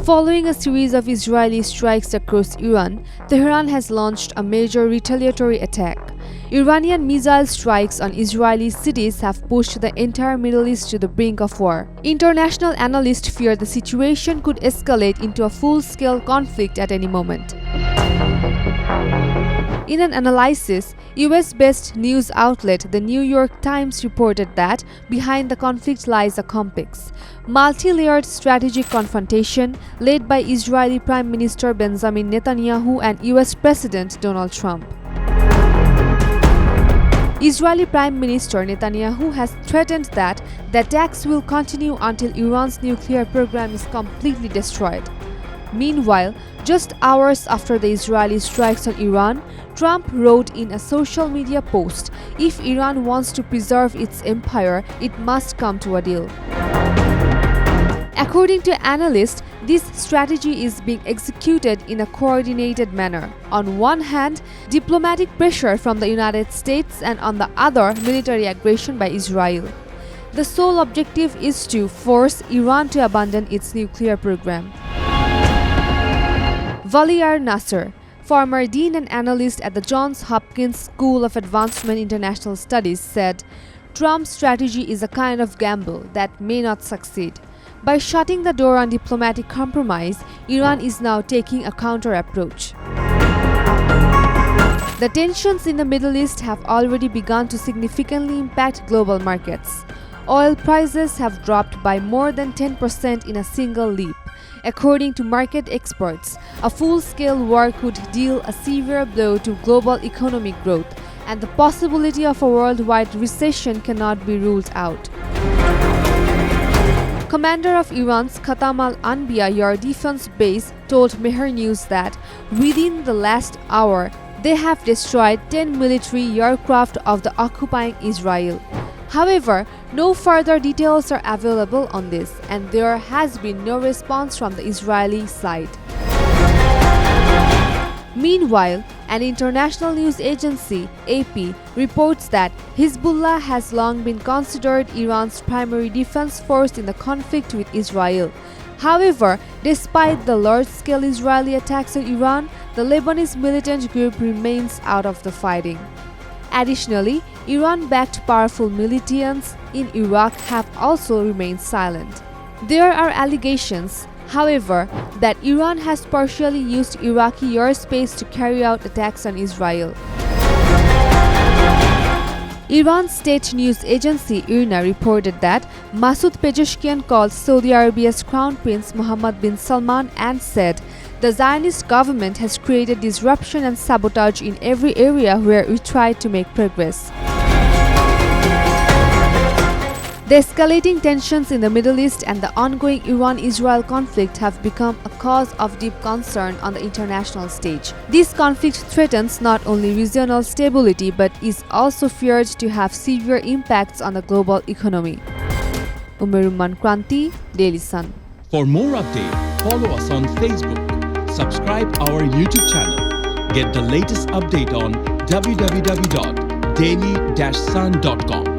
Following a series of Israeli strikes across Iran, Tehran has launched a major retaliatory attack. Iranian missile strikes on Israeli cities have pushed the entire Middle East to the brink of war. International analysts fear the situation could escalate into a full-scale conflict at any moment. In an analysis, US-based news outlet The New York Times reported that behind the conflict lies a complex, multi-layered strategic confrontation led by Israeli Prime Minister Benjamin Netanyahu and US President Donald Trump. Israeli Prime Minister Netanyahu has threatened that the attacks will continue until Iran's nuclear program is completely destroyed. Meanwhile, just hours after the Israeli strikes on Iran, Trump wrote in a social media post, "If Iran wants to preserve its empire, it must come to a deal." According to analysts, this strategy is being executed in a coordinated manner. On one hand, diplomatic pressure from the United States, and on the other, military aggression by Israel. The sole objective is to force Iran to abandon its nuclear program. Valiar Nasser, former dean and analyst at the Johns Hopkins School of Advancement International Studies, said, "Trump's strategy is a kind of gamble that may not succeed. By shutting the door on diplomatic compromise, Iran is now taking a counter-approach." The tensions in the Middle East have already begun to significantly impact global markets. Oil prices have dropped by more than 10% in a single leap. According to market experts, a full-scale war could deal a severe blow to global economic growth, and the possibility of a worldwide recession cannot be ruled out. Commander of Iran's Khatam al-Anbiya Air Defense Base told Mehr News that within the last hour, they have destroyed 10 military aircraft of the occupying Israel. However, no further details are available on this, and there has been no response from the Israeli side. Meanwhile, an international news agency, AP, reports that Hezbollah has long been considered Iran's primary defense force in the conflict with Israel. However, despite the large-scale Israeli attacks on Iran, the Lebanese militant group remains out of the fighting. Additionally, Iran-backed powerful militants in Iraq have also remained silent. There are allegations, however, that Iran has partially used Iraqi airspace to carry out attacks on Israel. Iran's state news agency IRNA reported that Masoud Pezeshkian called Saudi Arabia's Crown Prince Mohammed bin Salman and said, "The Zionist government has created disruption and sabotage in every area where we try to make progress." The escalating tensions in the Middle East and the ongoing Iran-Israel conflict have become a cause of deep concern on the international stage. This conflict threatens not only regional stability but is also feared to have severe impacts on the global economy. Umerumman Kranti, Daily Sun. For more updates, follow us on Facebook, subscribe our YouTube channel, get the latest update on www.daily-sun.com.